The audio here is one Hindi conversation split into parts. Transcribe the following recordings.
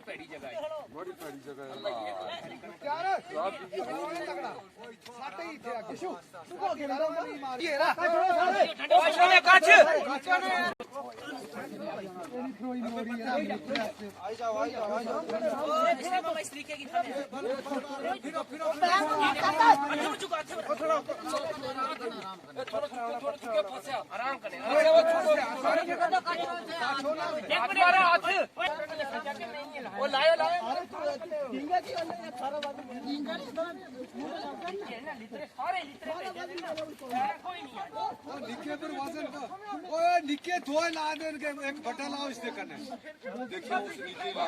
पैड़ी जगह है, बड़ी पैड़ी जगह है। आराम करें। वो लायो लायो निके पर वजन का ओए निके धोए ला दे एक बटा लाओ इससे करने देखिए उस नीचे ला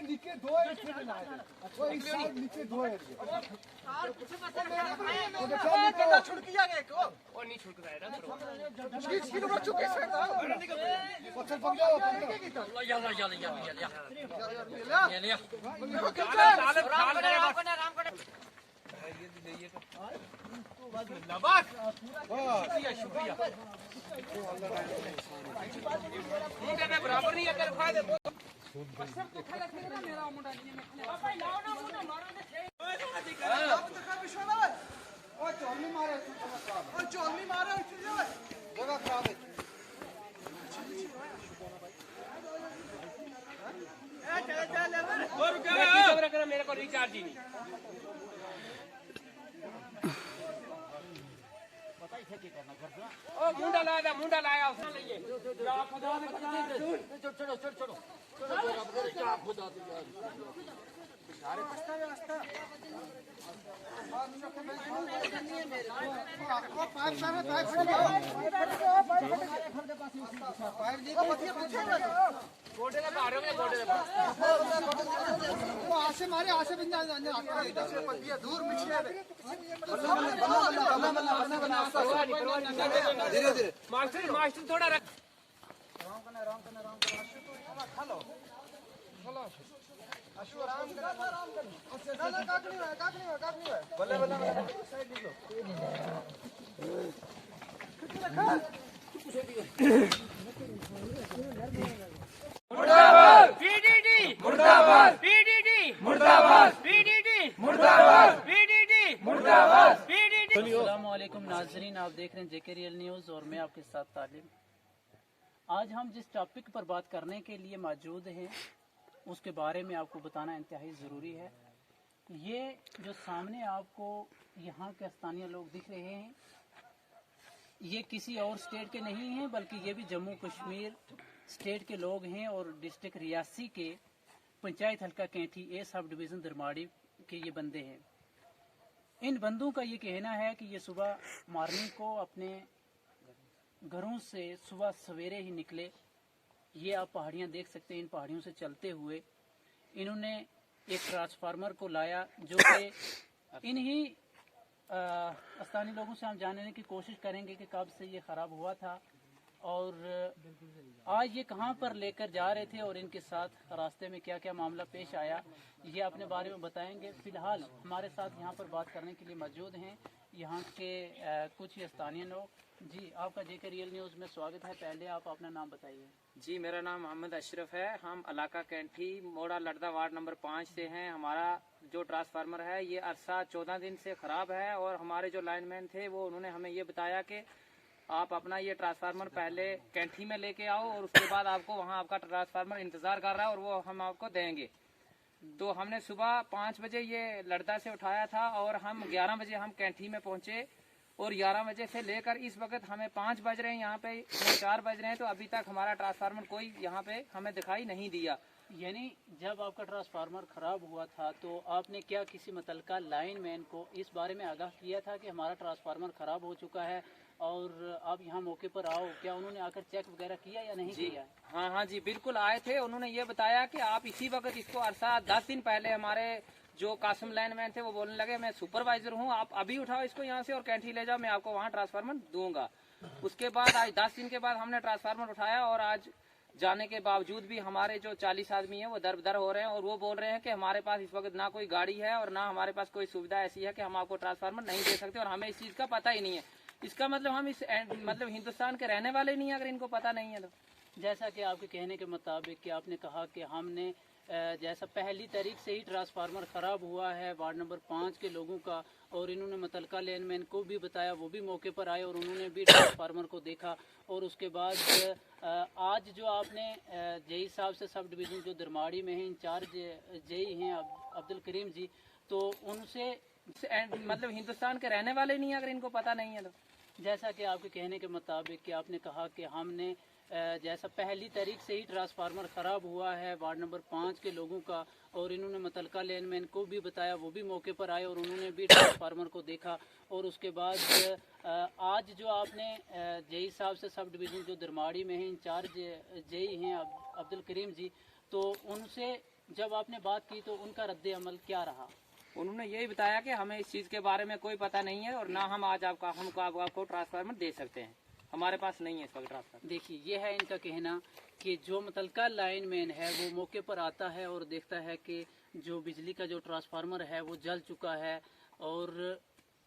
निके धोए इससे ला दे वो इस साइड नीचे धोए छुड़किया गए को वो नहीं छूट रहा है ना किलो बच्चों कैसे पत्थर पक जाओ याला शुक्रिया बराबर नहीं अगर खा दे चोली मारे जगह खराब है मेरे को रिचार्ज ही नहीं ओ मुंडा लाया उसने लिए छोड़ो आसे मारे आसे बन जाए दूर धीरे धीरे मास्टर थोड़ा रख मुर्दाबाद पीडीडी मुर्दाबाद पीडीडी मुर्दाबाद पीडीडी मुर्दाबाद पीडीडी मुर्दाबाद पीडीडी। अस्सलाम वालेकुम नाजरीन, आप देख रहे हैं जेके रियल न्यूज़ और मैं आपके साथ तालिम। आज हम जिस टॉपिक पर बात करने के लिए मौजूद हैं उसके बारे में आपको बताना इंतहाई ज़रूरी है। ये जो सामने आपको यहाँ के स्थानीय लोग दिख रहे हैं ये किसी और स्टेट के नहीं हैं बल्कि ये भी जम्मू कश्मीर स्टेट के लोग हैं और डिस्ट्रिक्ट रियासी के पंचायत हल्का कैंठी ए सब डिवीज़न दरमाड़ी के ये बंदे हैं। इन बंदों का ये कहना है कि ये सुबह मॉर्निंग को अपने घरों से सुबह सवेरे ही निकले। ये आप पहाड़ियाँ देख सकते हैं, इन पहाड़ियों से चलते हुए इन्होंने एक ट्रांसफार्मर को लाया जो कि इन्हीं स्थानीय लोगों से हम जानने की कोशिश करेंगे कि कब से ये ख़राब हुआ था और आज ये कहाँ पर लेकर जा रहे थे और इनके साथ रास्ते में क्या क्या मामला पेश आया ये अपने बारे में बताएंगे। फ़िलहाल हमारे साथ यहाँ पर बात करने के लिए मौजूद हैं यहाँ के कुछ स्थानीय लोग। जी आपका जेके रियल न्यूज़ में स्वागत है। पहले आप अपना नाम बताइए। जी मेरा नाम मोहम्मद अशरफ है। हम इलाका कैंठी मोड़ा लड़दा वार्ड नंबर 5 से हैं। हमारा जो ट्रांसफार्मर है ये अरसा 14 दिन से ख़राब है और हमारे जो लाइनमैन थे वो उन्होंने हमें ये बताया कि आप अपना ये ट्रांसफार्मर पहले कैंठी में लेके आओ और उसके बाद आपको वहाँ आपका ट्रांसफार्मर इंतज़ार कर रहा है और वो हम आपको देंगे। तो हमने सुबह 5 बजे ये लड़दा से उठाया था और हम 11 बजे हम कैंठी में पहुँचे और 11 बजे से लेकर इस वक्त हमें 5 बज रहे हैं, यहाँ पे 4 बज रहे हैं, तो अभी तक हमारा ट्रांसफार्मर कोई यहाँ पे हमें दिखाई नहीं दिया। यानी जब आपका ट्रांसफार्मर ख़राब हुआ था तो आपने क्या किसी मुतल्लिका लाइनमैन को इस बारे में आगाह किया था कि हमारा ट्रांसफार्मर ख़राब हो चुका है और आप यहाँ मौके पर आओ? क्या उन्होंने आकर चेक वगैरह किया या नहीं किया? हाँ जी बिल्कुल आए थे। उन्होंने ये बताया कि आप इसी वक्त इसको अरसा 10 दिन पहले हमारे जो कासिम लाइनमैन थे वो बोलने लगे मैं सुपरवाइजर हूँ, आप अभी उठाओ इसको यहाँ से और कैंठी ले जाओ, मैं आपको वहाँ ट्रांसफार्मर दूंगा। उसके बाद आज 10 दिन के बाद हमने ट्रांसफार्मर उठाया और आज जाने के बावजूद भी हमारे जो 40 आदमी हैं वो दर हो रहे हैं और वो बोल रहे हैं कि हमारे पास इस वक्त ना कोई गाड़ी है और ना हमारे पास कोई सुविधा ऐसी है कि हम आपको ट्रांसफार्मर नहीं दे सकते और हमें इस चीज का पता ही नहीं है। इसका मतलब हम इस मतलब हिंदुस्तान के रहने वाले नहीं है अगर इनको पता नहीं है तो। जैसा कि आपके कहने के मुताबिक कि आपने कहा कि हमने जैसा पहली तारीख से ही ट्रांसफार्मर ख़राब हुआ है वार्ड नंबर 5 के लोगों का, और इन्होंने मुतलका लाइनमैन को भी बताया, वो भी मौके पर आए और उन्होंने भी ट्रांसफार्मर को देखा। और उसके बाद आज जो आपने जेई साहब से सब डिवीज़न जो दरमाड़ी में हैं इंचार्ज जेई हैं अब्दुल करीम जी, तो उनसे मतलब हिंदुस्तान के रहने वाले नहीं है अगर इनको पता नहीं है तो। जैसा कि आपके कहने के मुताबिक कि आपने कहा कि हमने जैसा पहली तारीख से ही ट्रांसफार्मर ख़राब हुआ है वार्ड नंबर 5 के लोगों का, और इन्होंने मुतलका लाइनमैन को भी बताया, वो भी मौके पर आए और उन्होंने भी ट्रांसफार्मर को देखा। और उसके बाद आज जो आपने जेई साहब से सब डिवीज़न जो दरमाड़ी में हैं इंचार्ज जेई हैं अब्दुल करीम जी, तो उनसे जब आपने बात की तो उनका रद्द अमल क्या रहा? उन्होंने यही बताया कि हमें इस चीज़ के बारे में कोई पता नहीं है और ना हम आज आपको ट्रांसफार्मर दे सकते हैं, हमारे पास नहीं है इस वक्त ट्रांसफार्मर। देखिए, ये है इनका कहना कि जो मुतलका लाइनमैन है वो मौके पर आता है और देखता है कि जो बिजली का जो ट्रांसफार्मर है वो जल चुका है। और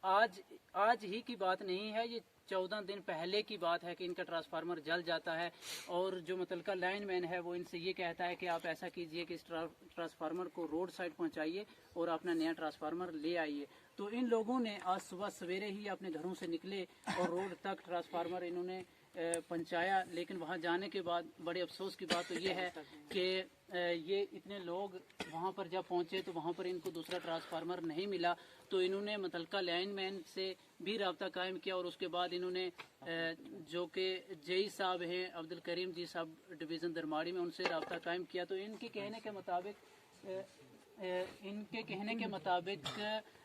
आज ही की बात नहीं है, ये 14 दिन पहले की बात है कि इनका ट्रांसफार्मर जल जाता है। और जो मुतलका लाइनमैन है वो इनसे ये कहता है कि आप ऐसा कीजिए कि इस ट्रांसफार्मर को रोड साइड पहुंचाइए और अपना नया ट्रांसफार्मर ले आइए। तो इन लोगों ने आज सुबह सवेरे ही अपने घरों से निकले और रोड तक ट्रांसफार्मर इन्होंने पहुंचाया। लेकिन वहां जाने के बाद बड़े अफसोस की बात तो ये है कि ये इतने लोग वहां पर जब पहुंचे तो वहां पर इनको दूसरा ट्रांसफार्मर नहीं मिला। तो इन्होंने मुतलका लाइनमैन से भी रब्ता कायम किया और उसके बाद इन्होंने जो कि जेई साहब हैं अब्दुल करीम जी सब डिवीज़न दरमाड़ी में, उनसे रब्ता कायम किया। तो इनके कहने के मुताबिक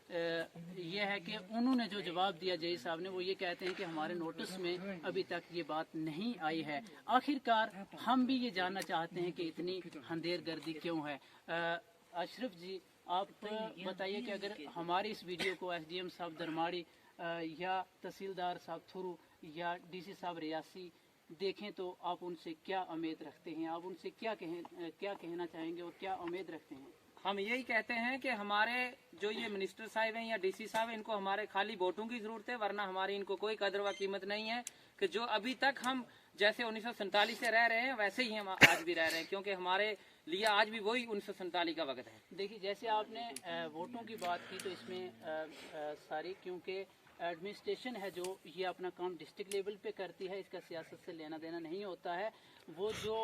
ये है कि उन्होंने जो जवाब दिया जेई साहब ने, वो ये कहते हैं कि हमारे नोटिस में अभी तक ये बात नहीं आई है। आखिरकार हम भी ये जानना चाहते हैं कि इतनी अंधेर गर्दी क्यों है। अशरफ जी, आप बताइए कि अगर हमारी इस वीडियो को एसडीएम साहब दरमाड़ी या तहसीलदार साहब थुरू या डीसी साहब रियासी देखें तो आप उनसे क्या उम्मीद रखते हैं? आप उनसे क्या कहना चाहेंगे और क्या उम्मीद रखते हैं? हम यही कहते हैं कि हमारे जो ये मिनिस्टर साहब हैं या डीसी साहब हैं, इनको हमारे खाली वोटों की जरूरत है, वरना हमारी इनको कोई कदर व कीमत नहीं है। कि जो अभी तक हम जैसे 1947 से रह रहे हैं वैसे ही हम आज भी रह रहे हैं, क्योंकि हमारे लिए आज भी वही 1947 का वक्त है। देखिए, जैसे आपने वोटों की बात की तो इसमें सारी, क्योंकि एडमिनिस्ट्रेशन है जो ये अपना काम डिस्ट्रिक्ट लेवल पे करती है, इसका सियासत से लेना देना नहीं होता है। वो जो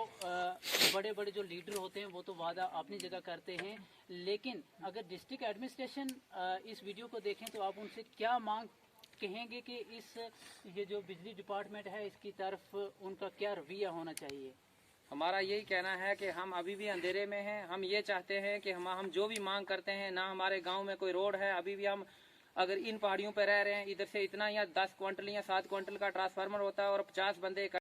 बड़े बड़े जो लीडर होते हैं वो तो वादा अपनी जगह करते हैं, लेकिन अगर डिस्ट्रिक्ट एडमिनिस्ट्रेशन इस वीडियो को देखें तो आप उनसे क्या मांग कहेंगे कि ये जो बिजली डिपार्टमेंट है इसकी तरफ उनका क्या रवैया होना चाहिए? हमारा यही कहना है कि हम अभी भी अंधेरे में हैं। हम ये चाहते हैं कि हम जो भी मांग करते हैं, ना हमारे गांव में कोई रोड है, अभी भी हम अगर इन पहाड़ियों पर रह रहे हैं, इधर से इतना या 10 क्विंटल या 7 क्विंटल का ट्रांसफार्मर होता है और 50 बंदे